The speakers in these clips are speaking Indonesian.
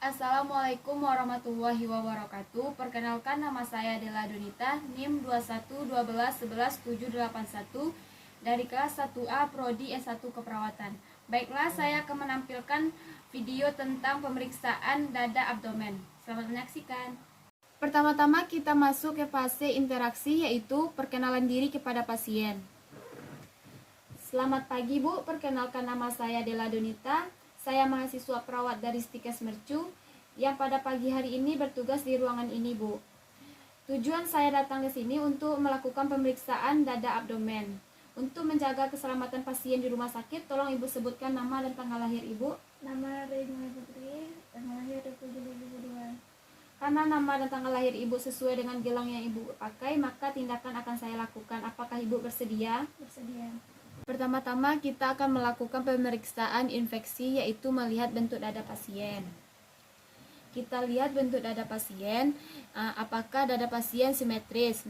Assalamualaikum warahmatullahi wabarakatuh. Perkenalkan, nama saya Dela Donita, NIM 2112111781 dari kelas 1A Prodi S1 Keperawatan. Baiklah, saya akan menampilkan video tentang pemeriksaan dada abdomen. Selamat menyaksikan. Pertama-tama kita masuk ke fase interaksi, yaitu perkenalan diri kepada pasien. Selamat pagi Bu, perkenalkan nama saya Dela Donita. Saya mahasiswa perawat dari Stikes Mercu yang pada pagi hari ini bertugas di ruangan ini, Bu. Tujuan saya datang ke sini untuk melakukan pemeriksaan dada abdomen. Untuk menjaga keselamatan pasien di rumah sakit, tolong Ibu sebutkan nama dan tanggal lahir Ibu. Nama Rina Putri, tanggal lahir 7 Juli 2002. Karena nama dan tanggal lahir Ibu sesuai dengan gelang yang Ibu pakai, maka tindakan akan saya lakukan. Apakah Ibu bersedia? Bersedia. Pertama-tama kita akan melakukan pemeriksaan infeksi, yaitu melihat bentuk dada pasien. Kita lihat bentuk dada pasien, apakah dada pasien simetris.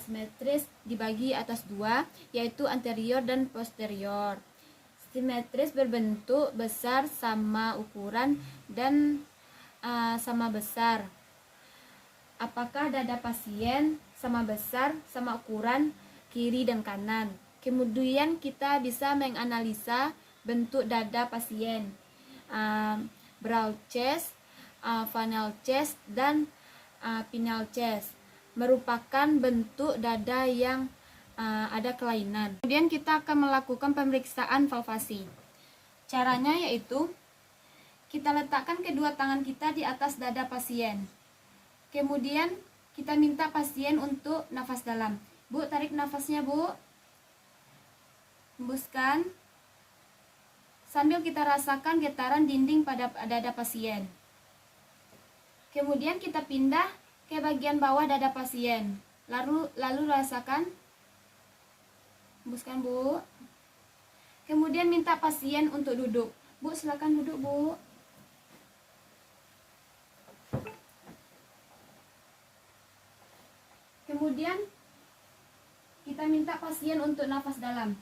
Simetris dibagi atas dua, yaitu anterior dan posterior. Simetris berbentuk besar sama ukuran dan sama besar. Apakah dada pasien sama besar sama ukuran kiri dan kanan. Kemudian kita bisa menganalisa bentuk dada pasien, broad chest, funnel chest, dan pinal chest merupakan bentuk dada yang ada kelainan. Kemudian kita akan melakukan pemeriksaan valvasi. Caranya yaitu kita letakkan kedua tangan kita di atas dada pasien. Kemudian kita minta pasien untuk nafas dalam. Bu, tarik nafasnya Bu. Hembuskan sambil kita rasakan getaran dinding pada dada pasien. Kemudian kita pindah ke bagian bawah dada pasien. Lalu rasakan. Hembuskan Bu. Kemudian minta pasien untuk duduk. Bu, silakan duduk Bu. Kemudian kita minta pasien untuk nafas dalam.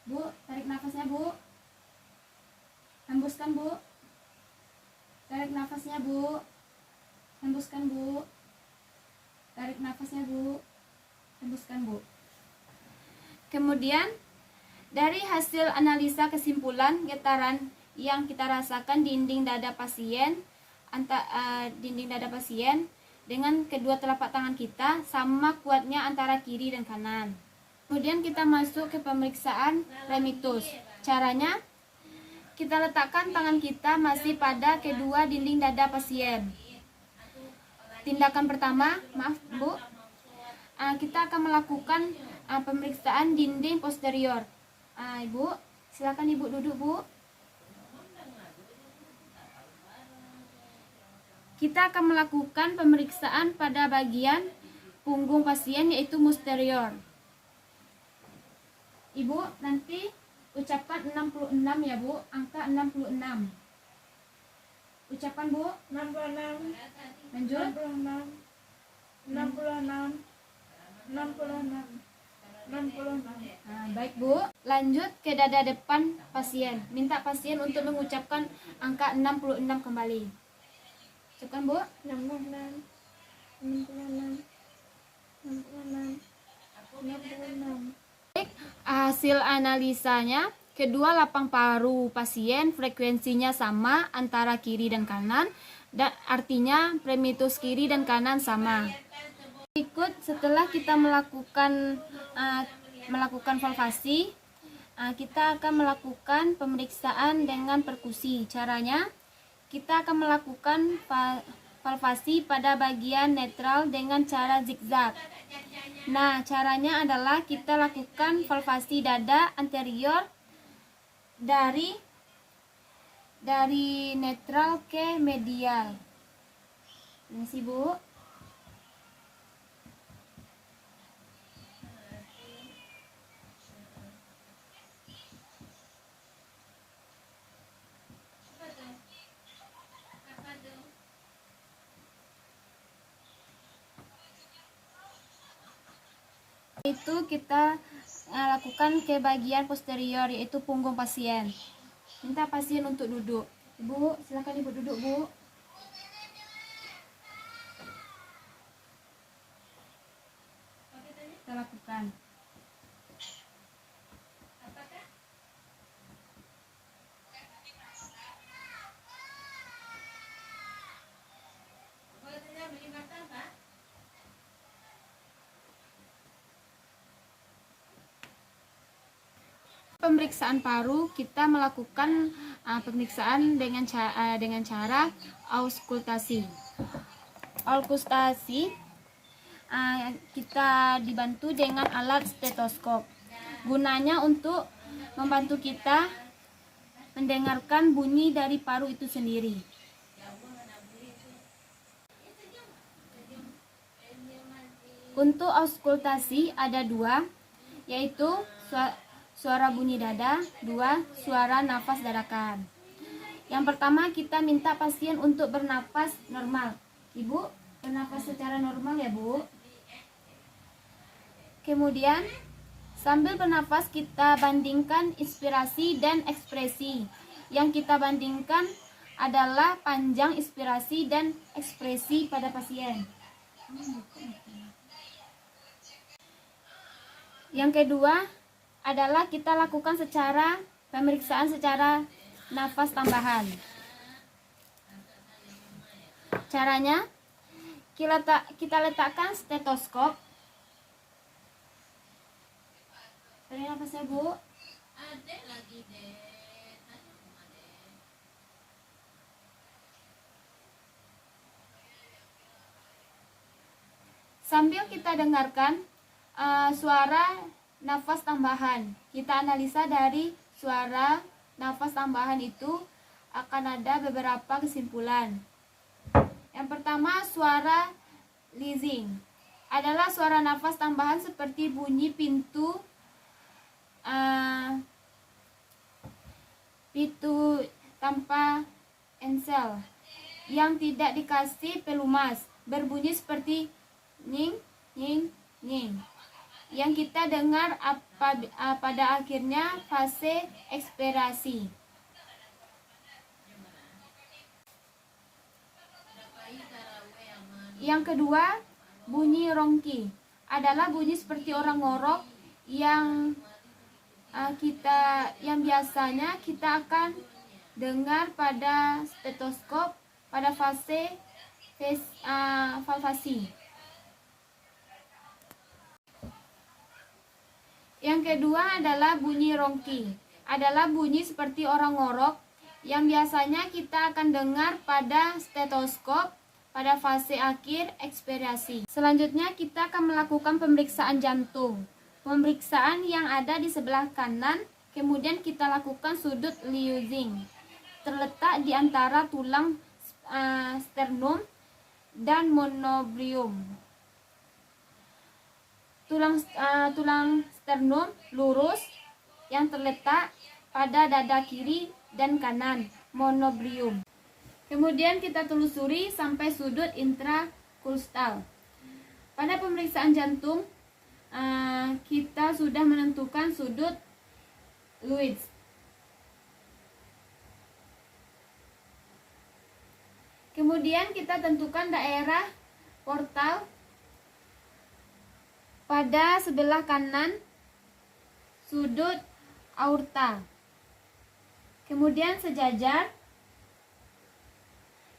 Bu, tarik nafasnya Bu. Hembuskan Bu. Tarik nafasnya Bu. Hembuskan Bu. Tarik nafasnya Bu. Hembuskan Bu. Kemudian dari hasil analisa kesimpulan getaran yang kita rasakan dinding dada pasien dengan kedua telapak tangan kita sama kuatnya antara kiri dan kanan. Kemudian kita masuk ke pemeriksaan remitus. Caranya, kita letakkan tangan kita masih pada kedua dinding dada pasien. Tindakan pertama, maaf Bu, kita akan melakukan pemeriksaan dinding posterior. Ibu, silakan Ibu duduk Bu. Kita akan melakukan pemeriksaan pada bagian punggung pasien, yaitu posterior. Ibu nanti ucapkan 66 ya Bu, angka 66. Ucapan Bu. 66. Lanjut. 66. 66. 66. 66. Baik Bu, lanjut ke dada depan pasien. Minta pasien untuk mengucapkan angka 66 kembali. Ucapkan Bu. 66. 66. 66. 66. Hasil analisanya, kedua lapang paru pasien frekuensinya sama antara kiri dan kanan, dan artinya premitus kiri dan kanan sama. Berikut setelah kita melakukan valvasi, kita akan melakukan pemeriksaan dengan perkusi. Caranya, kita akan melakukan valvasi pada bagian netral dengan cara zigzag. Nah, caranya adalah kita lakukan valvasi dada anterior dari netral ke medial. Permisi Bu. Itu kita lakukan ke bagian posterior, yaitu punggung pasien. Minta pasien untuk duduk. Ibu, silakan Ibu duduk Bu. pemeriksaan paru, kita melakukan pemeriksaan dengan cara auskultasi. Auskultasi kita dibantu dengan alat stetoskop. Gunanya untuk membantu kita mendengarkan bunyi dari paru itu sendiri. Untuk auskultasi ada dua, yaitu suara bunyi dada, dua suara nafas dadakan. Yang pertama, kita minta pasien untuk bernapas normal. Ibu, bernapas secara normal ya, Bu. Kemudian, sambil bernapas kita bandingkan inspirasi dan ekspresi. Yang kita bandingkan adalah panjang inspirasi dan ekspresi pada pasien. Yang kedua adalah kita lakukan pemeriksaan secara nafas tambahan. Caranya, kita letakkan stetoskop. Tarik nafasnya, Bu. Sambil kita dengarkan suara nafas tambahan. Kita analisa dari suara nafas tambahan itu akan ada beberapa kesimpulan. Yang pertama, suara leasing adalah suara nafas tambahan seperti bunyi pintu tanpa ensel yang tidak dikasih pelumas, berbunyi seperti nying nying nying, yang kita dengar pada akhirnya fase ekspirasi. Yang kedua, bunyi rongki adalah bunyi seperti orang ngorok yang biasanya kita akan dengar pada stetoskop pada fase valvasi. Yang kedua adalah bunyi rongki, adalah bunyi seperti orang ngorok yang biasanya kita akan dengar pada stetoskop pada fase akhir ekspirasi. Selanjutnya kita akan melakukan pemeriksaan jantung. Pemeriksaan yang ada di sebelah kanan, kemudian kita lakukan sudut leasing. Terletak di antara tulang sternum dan monobrium. Tulang sternum lurus yang terletak pada dada kiri dan kanan, monobrium. Kemudian kita telusuri sampai sudut intrakustal. Pada pemeriksaan jantung, kita sudah menentukan sudut Lewis. Kemudian kita tentukan daerah portal pada sebelah kanan sudut aorta. Kemudian sejajar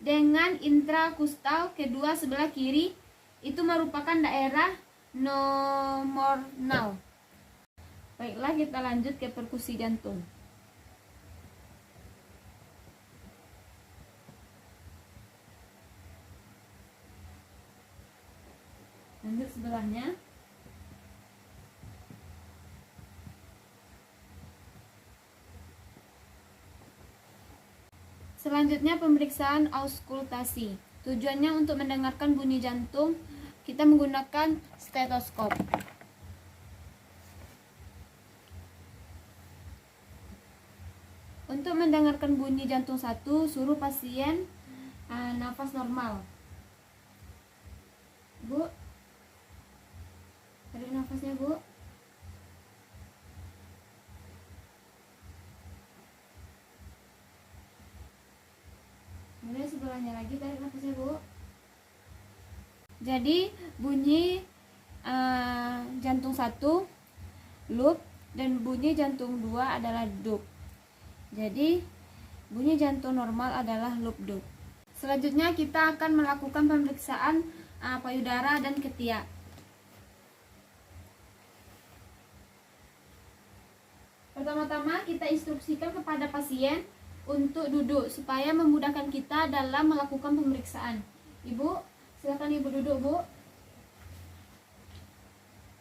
dengan intrakustal kedua sebelah kiri itu merupakan daerah nomor 0. Baiklah, kita lanjut ke perkusi jantung. Lanjut sebelahnya. Selanjutnya pemeriksaan auskultasi. Tujuannya untuk mendengarkan bunyi jantung, kita menggunakan stetoskop. Untuk mendengarkan bunyi jantung 1, suruh pasien nafas normal. Bu, tarik nafasnya, Bu. Kemudian sebelahnya lagi, tarik nafasnya, Bu. Jadi bunyi jantung 1 loop dan bunyi jantung 2 adalah dup. Jadi bunyi jantung normal adalah loop dup. Selanjutnya kita akan melakukan pemeriksaan payudara dan ketiak. Pertama-tama kita instruksikan kepada pasien untuk duduk supaya memudahkan kita dalam melakukan pemeriksaan. Ibu, silakan Ibu duduk, Bu.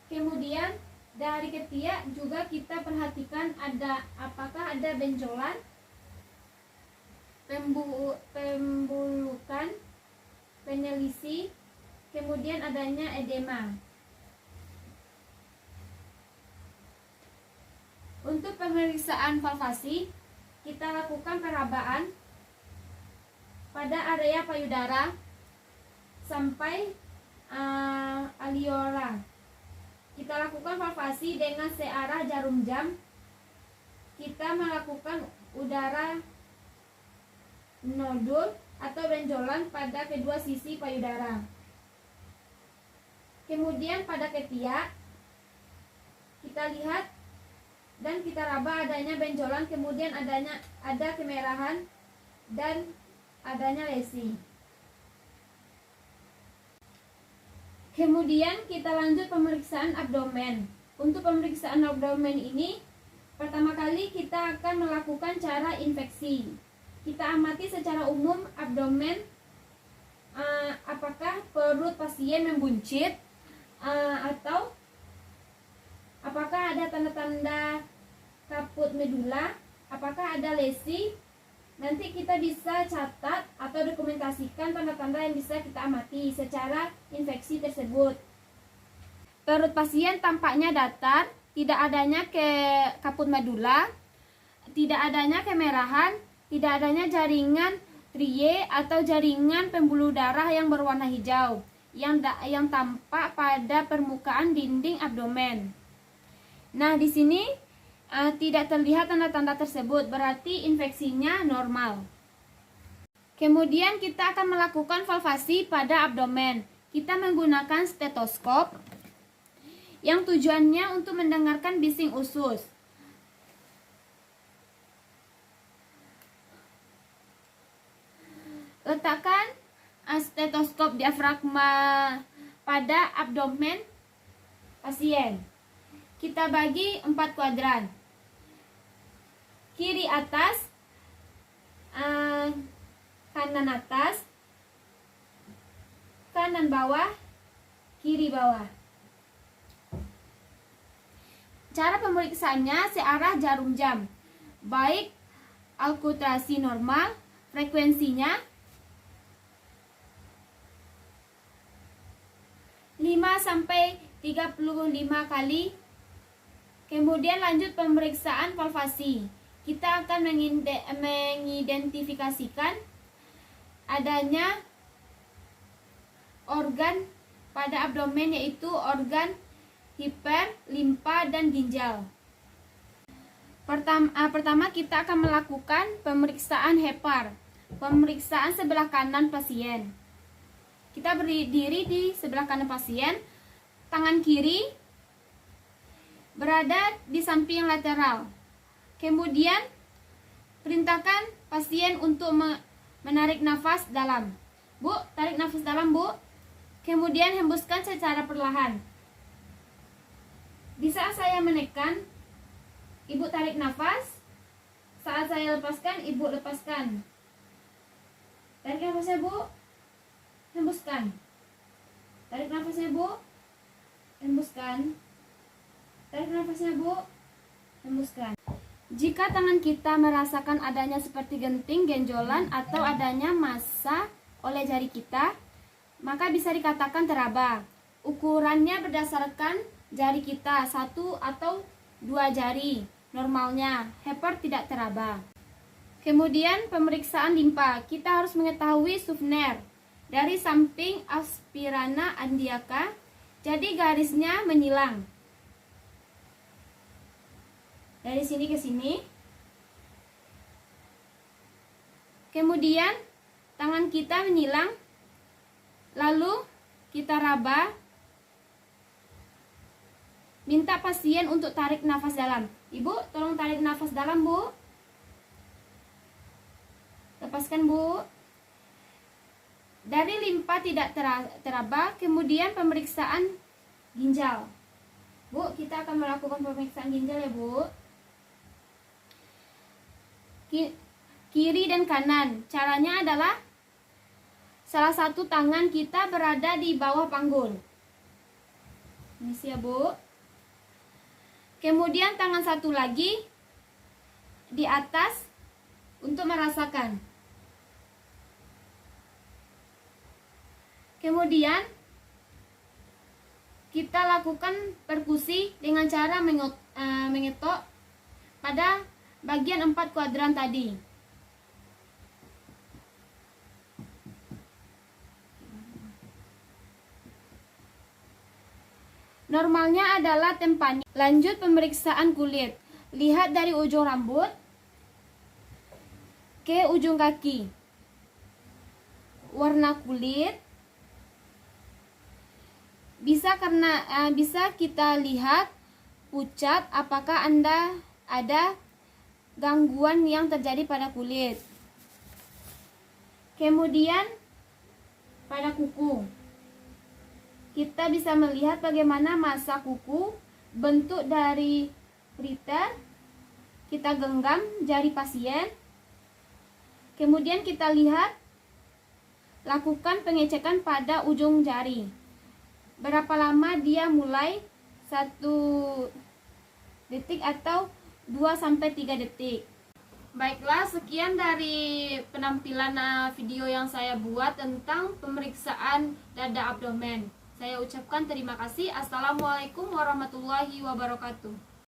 Kemudian dari ketiak juga kita perhatikan apakah ada benjolan, pembulukan, penelisi, kemudian adanya edema. Untuk pemeriksaan valvasi, kita lakukan perabaan pada area payudara sampai alveola. Kita lakukan valvasi dengan searah jarum jam. Kita melakukan udara nodul atau benjolan pada kedua sisi payudara. Kemudian pada ketiak kita lihat dan kita raba adanya benjolan, kemudian ada kemerahan dan adanya lesi. Kemudian kita lanjut pemeriksaan abdomen. Untuk pemeriksaan abdomen ini, pertama kali kita akan melakukan cara infeksi. Kita amati secara umum abdomen, apakah perut pasien membuncit atau apakah ada tanda-tanda kaput medula, apakah ada lesi. Nanti kita bisa catat atau dokumentasikan tanda-tanda yang bisa kita amati secara infeksi tersebut. Perut pasien tampaknya datar, tidak adanya kaput medula, tidak adanya kemerahan, tidak adanya jaringan trie atau jaringan pembuluh darah yang berwarna hijau yang tampak pada permukaan dinding abdomen. Nah, di sini tidak terlihat tanda-tanda tersebut, berarti infeksinya normal. Kemudian kita akan melakukan valvasi pada abdomen. Kita menggunakan stetoskop yang tujuannya untuk mendengarkan bising usus. Letakkan stetoskop diafragma pada abdomen pasien. Kita bagi 4 kuadran. Kiri atas, kanan atas, kanan bawah, kiri bawah. Cara pemeriksaannya searah jarum jam. Baik auskultasi normal, frekuensinya 5-35 kali. Kemudian lanjut pemeriksaan valvasi. Kita akan mengidentifikasikan adanya organ pada abdomen, yaitu organ hiper, limpa, dan ginjal. Pertama kita akan melakukan pemeriksaan hepar, pemeriksaan sebelah kanan pasien. Kita berdiri di sebelah kanan pasien, tangan kiri berada di samping lateral. Kemudian perintahkan pasien untuk menarik nafas dalam. Bu, tarik nafas dalam, Bu. Kemudian hembuskan secara perlahan. Di saat saya menekan, Ibu tarik nafas. Saat saya lepaskan, Ibu lepaskan. Tarik nafasnya, Bu. Hembuskan. Tarik nafasnya, Bu. Hembuskan. Tarik nafasnya, Bu. Hembuskan. Jika tangan kita merasakan adanya seperti genting, genjolan, atau adanya massa oleh jari kita, maka bisa dikatakan teraba. Ukurannya berdasarkan jari kita, 1 atau 2 jari. Normalnya, hepar tidak teraba. Kemudian pemeriksaan limpa. Kita harus mengetahui Suffner dari samping aspirana andiaka. Jadi garisnya menyilang dari sini ke sini. Kemudian tangan kita menyilang, lalu kita raba. Minta pasien untuk tarik nafas dalam. Ibu, tolong tarik nafas dalam, Bu. Lepaskan, Bu. Dari limpa tidak teraba. Kemudian pemeriksaan ginjal. Bu, kita akan melakukan pemeriksaan ginjal ya, Bu. kiri dan kanan. Caranya adalah salah satu tangan kita berada di bawah panggul. Ini sih ya, Bu. Kemudian tangan satu lagi di atas untuk merasakan. Kemudian kita lakukan perkusi dengan cara mengetok pada bagian 4 kuadran tadi. Normalnya adalah tempani. Lanjut pemeriksaan kulit. Lihat dari ujung rambut ke ujung kaki. Warna kulit bisa kita lihat pucat, apakah Anda ada gangguan yang terjadi pada kulit. Kemudian pada kuku, kita bisa melihat bagaimana masa kuku, bentuk dari pritter. Kita genggam jari pasien. Kemudian kita lihat, lakukan pengecekan pada ujung jari. Berapa lama dia mulai 1 detik atau 2-3 detik. Baiklah, sekian dari penampilan video yang saya buat tentang pemeriksaan dada abdomen. Saya ucapkan terima kasih. Assalamualaikum warahmatullahi wabarakatuh.